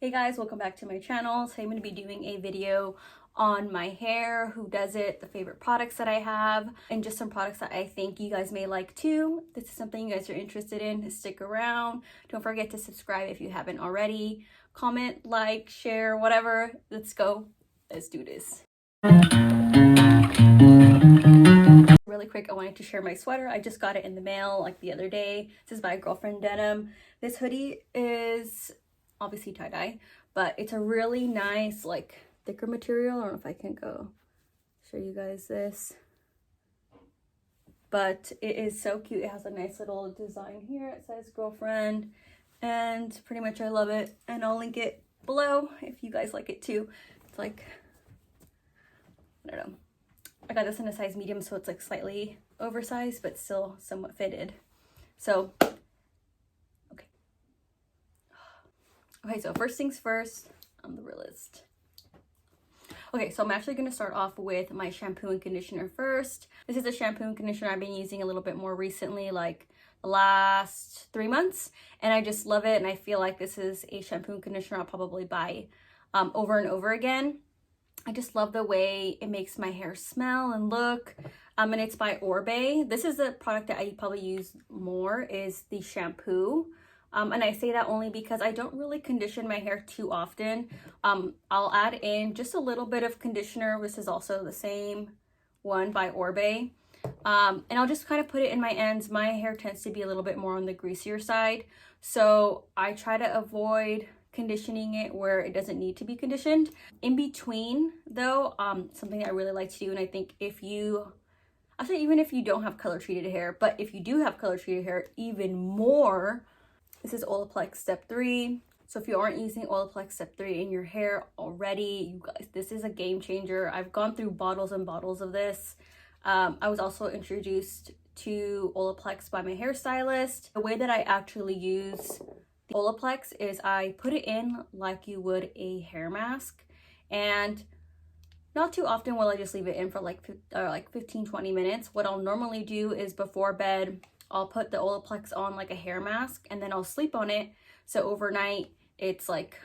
Hey guys, welcome back to my channel. Today I'm going to be doing a video on my hair, who does it, the favorite products that I have, and just some products that I think you guys may like too. If this is something you guys are interested in, stick around. Don't forget to subscribe if you haven't already. Comment, like, share, whatever. Let's go. Let's do this. Really quick, I wanted to share my sweater. I just got it in the mail like the other day. This is by Girlfriend Denim. This hoodie is obviously tie-dye, but it's a really nice like thicker material. I don't know if I can go show you guys this, but it is so cute. It has a nice little design here. It says Girlfriend, and pretty much I love it, and I'll link it below if you guys like it too. It's like, I don't know, I got this in a size medium, so it's like slightly oversized but still somewhat fitted. So okay, so first things first, I'm the realist. Okay, so I'm actually going to start off with my shampoo and conditioner first. This is a shampoo and conditioner I've been using a little bit more recently, like the last 3 months, and I just love it, and I feel like this is a shampoo and conditioner I'll probably buy over and over again. I just love the way it makes my hair smell and look, and it's by Orbe. This is the product that I probably use more, is the shampoo. And I say that only because I don't really condition my hair too often. I'll add in just a little bit of conditioner. This is also the same one by Orbe. And I'll just kind of put it in my ends. My hair tends to be a little bit more on the greasier side, so I try to avoid conditioning it where it doesn't need to be conditioned. In between though, something I really like to do, and I think I'll say even if you don't have color treated hair, but if you do have color treated hair, even more, this is Olaplex Step 3. So if you aren't using Olaplex Step 3 in your hair already, you guys, this is a game changer. I've gone through bottles and bottles of this. I was also introduced to Olaplex by my hairstylist. The way that I actually use the Olaplex is I put it in like you would a hair mask, and not too often will I just leave it in for like 15-20 minutes. What I'll normally do is before bed, I'll put the Olaplex on like a hair mask, and then I'll sleep on it. So overnight, it's like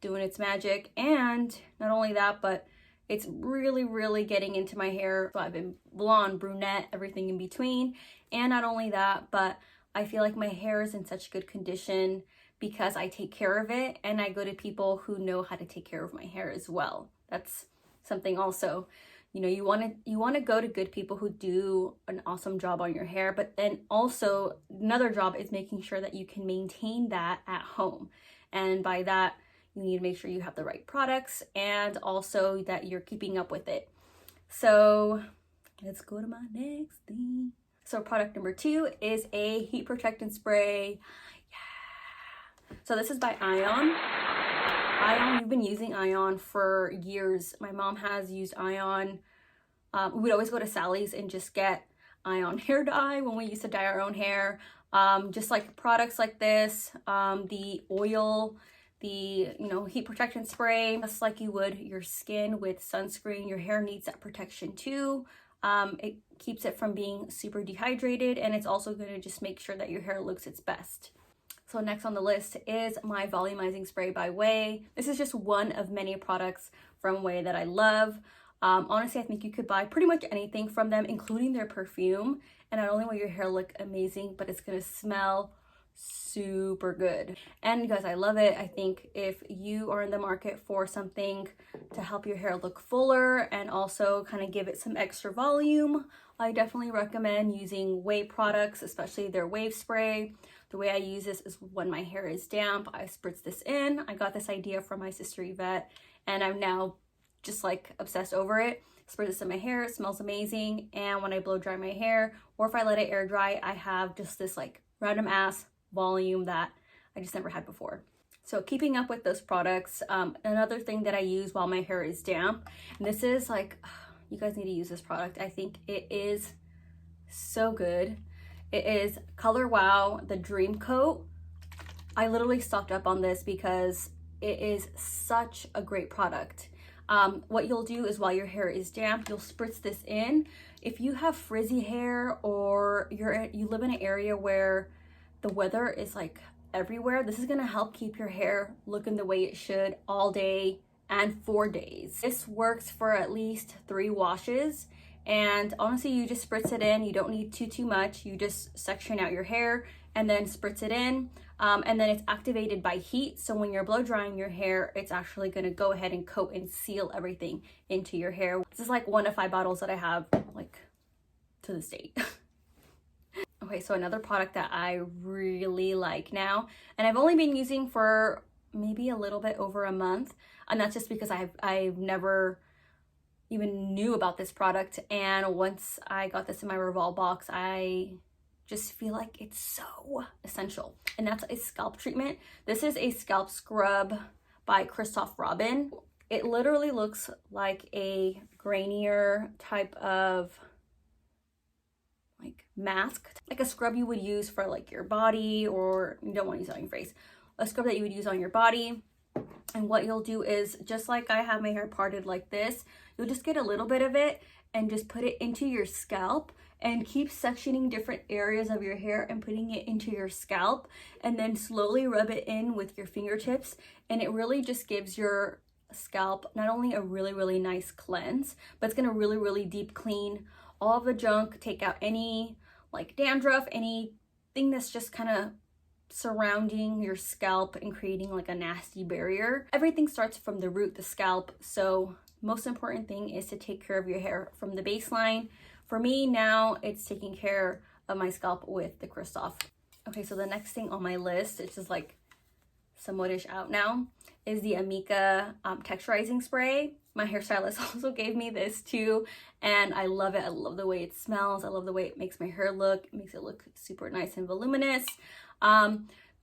doing its magic. And not only that, but it's really, really getting into my hair. So I've been blonde, brunette, everything in between. And not only that, but I feel like my hair is in such good condition because I take care of it, and I go to people who know how to take care of my hair as well. That's something also. You know, you want to go to good people who do an awesome job on your hair, but then also another job is making sure that you can maintain that at home. And by that, you need to make sure you have the right products and also that you're keeping up with it. So let's go to my next thing. So product number 2 is a heat protectant spray. Yeah. So this is by Ion. We've been using Ion for years. My mom has used Ion. We would always go to Sally's and just get Ion hair dye when we used to dye our own hair. Just like products like this, the oil, the heat protectant spray, just like you would your skin with sunscreen. Your hair needs that protection too. It keeps it from being super dehydrated, and it's also going to just make sure that your hair looks its best. So next on the list is my Volumizing spray by Way. This is just one of many products from Way that I love. Honestly, I think you could buy pretty much anything from them, including their perfume, and not only will your hair look amazing, but it's gonna smell super good. And you guys, I love it. I think if you are in the market for something to help your hair look fuller and also kind of give it some extra volume, I definitely recommend using Way products, especially their wave spray. The way I use this is when my hair is damp, I spritz this in. I got this idea from my sister Yvette, and I'm now just like obsessed over it. Spray this in my hair, it smells amazing. And when I blow dry my hair, or if I let it air dry, I have just this like random ass volume that I just never had before. So keeping up with those products, another thing that I use while my hair is damp, and this is like, you guys need to use this product. I think it is so good. It is Color Wow, the Dream Coat. I literally stocked up on this because it is such a great product. What you'll do is while your hair is damp, you'll spritz this in. If you have frizzy hair or you live in an area where the weather is like everywhere, this is going to help keep your hair looking the way it should all day and 4 days. This works for at least 3 washes. And honestly, you just spritz it in. You don't need too much. You just section out your hair and then spritz it in. And then it's activated by heat. So when you're blow drying your hair, it's actually going to go ahead and coat and seal everything into your hair. This is like 1 of 5 bottles that I have, like, to this date. Okay, so another product that I really like now, and I've only been using for maybe a little bit over a month, and that's just because I've never even knew about this product. And once I got this in my Revolve box, I just feel like it's so essential, and that's a scalp treatment. This is a scalp scrub by Christoph Robin. It literally looks like a grainier type of like mask, like a scrub you would use for like your body, or you don't want to use it on your face, a scrub that you would use on your body. And what you'll do is, just like I have my hair parted like this, you'll just get a little bit of it and just put it into your scalp and keep sectioning different areas of your hair and putting it into your scalp, and then slowly rub it in with your fingertips. And it really just gives your scalp not only a really nice cleanse, but it's going to really deep clean all of the junk, take out any like dandruff, anything that's just kind of surrounding your scalp and creating like a nasty barrier. Everything starts from the root, the scalp. So most important thing is to take care of your hair from the baseline. For me now, it's taking care of my scalp with the Christoph. Okay, so the next thing on my list, it's just like somewhat-ish out now, is the Amika texturizing spray. My hairstylist also gave me this too, and I love it. I love the way it smells. I love the way it makes my hair look. It makes it look super nice and voluminous.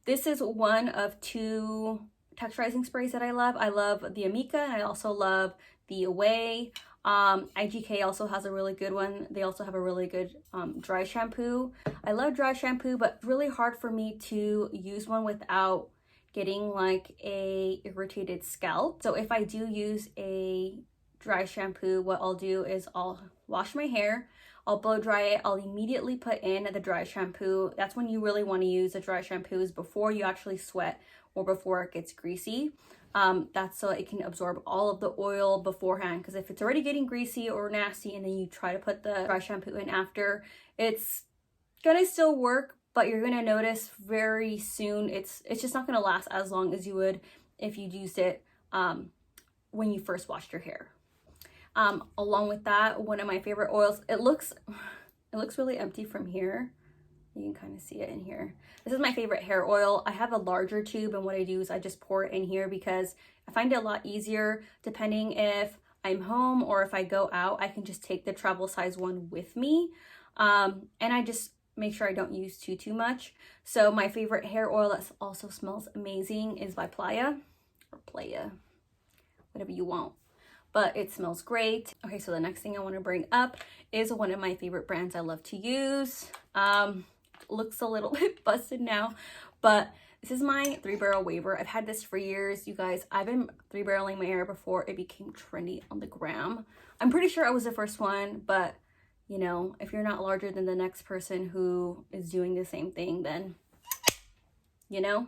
This is one of 2 texturizing sprays that I love. I love the Amika, and I also love the Away. IGK also has a really good one. They also have a really good dry shampoo. I love dry shampoo, but it's really hard for me to use one without getting like a irritated scalp. So if I do use a dry shampoo, what I'll do is I'll wash my hair, I'll blow dry it, I'll immediately put in the dry shampoo. That's when you really want to use the dry shampoos, before you actually sweat or before it gets greasy. That's so it can absorb all of the oil beforehand, because if it's already getting greasy or nasty and then you try to put the dry shampoo in after, it's gonna still work, but you're gonna notice very soon it's just not gonna last as long as you would if you used it when you first washed your hair. Along with that, one of my favorite oils, it looks really empty from here. You can kind of see it in here. This is my favorite hair oil. I have a larger tube, and what I do is I just pour it in here because I find it a lot easier. Depending if I'm home or if I go out, I can just take the travel size one with me. And I just make sure I don't use too much. So my favorite hair oil that also smells amazing is by Playa, or Playa, whatever you want, but it smells great. Okay, so the next thing I want to bring up is one of my favorite brands I love to use. Looks a little bit busted now, but this is my 3-barrel waver. I've had this for years, you guys. I've been 3-barreling my hair before it became trendy on the gram. I'm pretty sure I was the first one, but you know, if you're not larger than the next person who is doing the same thing, then, you know.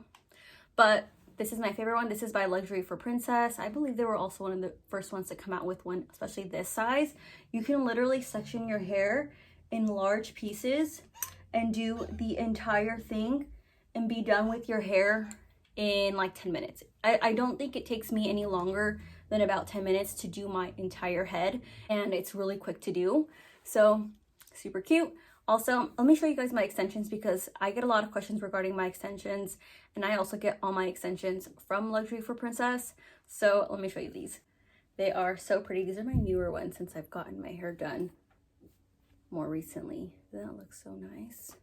But this is my favorite one. This is by Luxury for Princess. I believe they were also one of the first ones to come out with one, especially this size. You can literally section your hair in large pieces and do the entire thing and be done with your hair in like 10 minutes. I don't think it takes me any longer than about 10 minutes to do my entire head, and it's really quick to do. So super cute. Also, let me show you guys my extensions, because I get a lot of questions regarding my extensions, and I also get all my extensions from Luxury for Princess. So let me show you these. They are so pretty. These are my newer ones since I've gotten my hair done more recently. That looks so nice.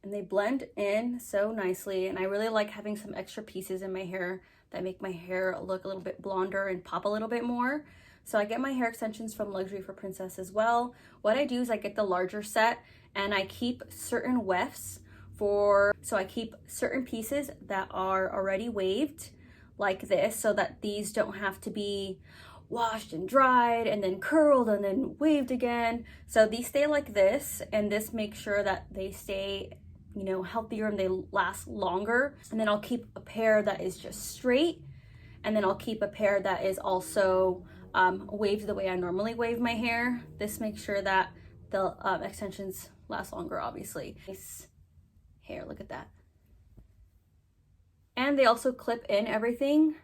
And they blend in so nicely, and I really like having some extra pieces in my hair that make my hair look a little bit blonder and pop a little bit more. So I get my hair extensions from Luxury for Princess as well. What I do is I get the larger set, and I keep certain wefts so I keep certain pieces that are already waved like this, so that these don't have to be washed and dried and then curled and then waved again. So these stay like this, and this makes sure that they stay you know, healthier and they last longer. And then I'll keep a pair that is just straight, and then I'll keep a pair that is also waved the way I normally wave my hair. This makes sure that the extensions last longer, obviously. Nice hair, look at that. And they also clip in everything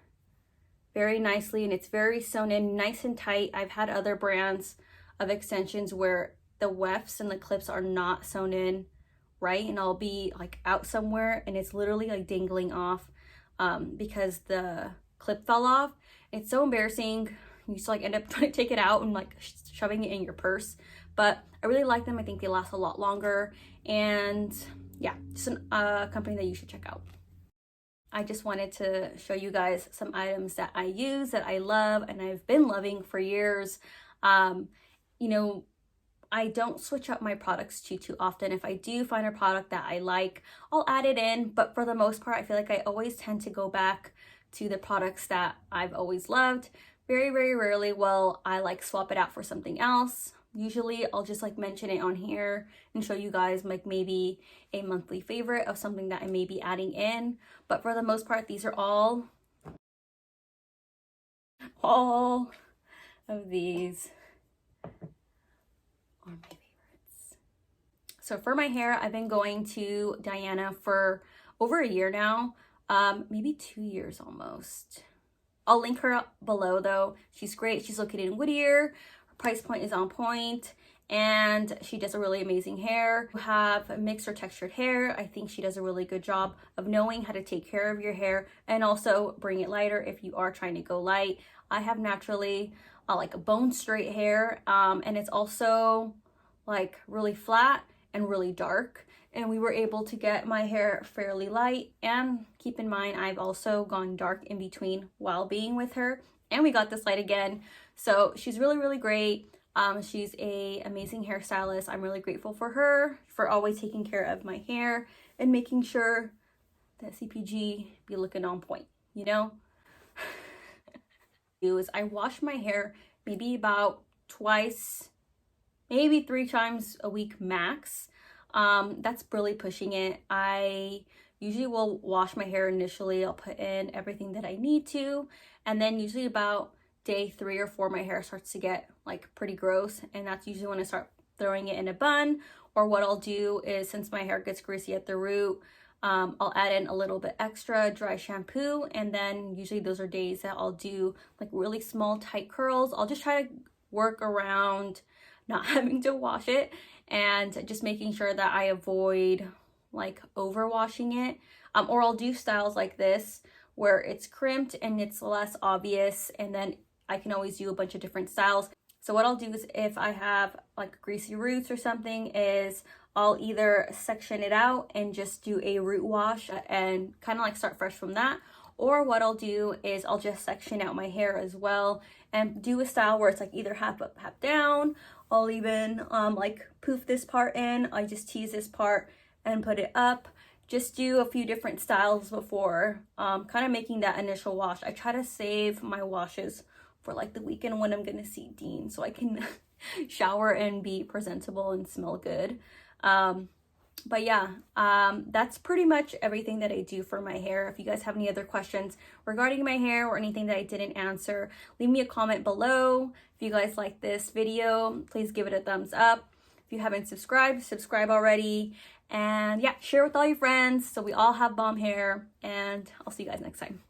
very nicely, and it's very sewn in nice and tight. I've had other brands of extensions where the wefts and the clips are not sewn in right, and I'll be like out somewhere and it's literally like dangling off because the clip fell off. It's so embarrassing. You just like end up trying to take it out and like shoving it in your purse. But I really like them. I think they last a lot longer, and yeah, just a company that you should check out. I just wanted to show you guys some items that I use, that I love, and I've been loving for years. You know, I don't switch up my products too often. If I do find a product that I like, I'll add it in, but for the most part, I feel like I always tend to go back to the products that I've always loved. Very rarely will I like swap it out for something else. Usually I'll just like mention it on here and show you guys like maybe a monthly favorite of something that I may be adding in. But for the most part, these are all of these are my favorites. So for my hair, I've been going to Diana for over a year now, maybe 2 years almost. I'll link her up below though. She's great. She's located in Whittier. Her price point is on point, and she does a really amazing hair. If you have mixed or textured hair, I think she does a really good job of knowing how to take care of your hair and also bring it lighter if you are trying to go light. I have naturally like a bone straight hair, and it's also like really flat and really dark, and we were able to get my hair fairly light. And keep in mind, I've also gone dark in between while being with her, and we got this light again. So she's really great. She's a amazing hairstylist. I'm really grateful for her for always taking care of my hair and making sure that CPG be looking on point, you know. Is I wash my hair maybe about twice, maybe 3 times a week max. That's really pushing it. I usually will wash my hair initially. I'll put in everything that I need to, and then usually about day 3 or 4 my hair starts to get like pretty gross, and that's usually when I start throwing it in a bun. Or what I'll do is, since my hair gets greasy at the root, I'll add in a little bit extra dry shampoo, and then usually those are days that I'll do like really small tight curls. I'll just try to work around not having to wash it, and just making sure that I avoid like over washing it. Or I'll do styles like this where it's crimped and it's less obvious, and then I can always do a bunch of different styles. So what I'll do is, if I have like greasy roots or something, is I'll either section it out and just do a root wash and kind of like start fresh from that. Or what I'll do is I'll just section out my hair as well and do a style where it's like either half up, half down. I'll even like poof this part in. I just tease this part and put it up. Just do a few different styles before kind of making that initial wash. I try to save my washes for like the weekend when I'm gonna see Dean, so I can shower and be presentable and smell good. But yeah, that's pretty much everything that I do for my hair. If you guys have any other questions regarding my hair or anything that I didn't answer, leave me a comment below. If you guys like this video, please give it a thumbs up. If you haven't subscribed, subscribe already. And yeah, share with all your friends so we all have bomb hair, and I'll see you guys next time.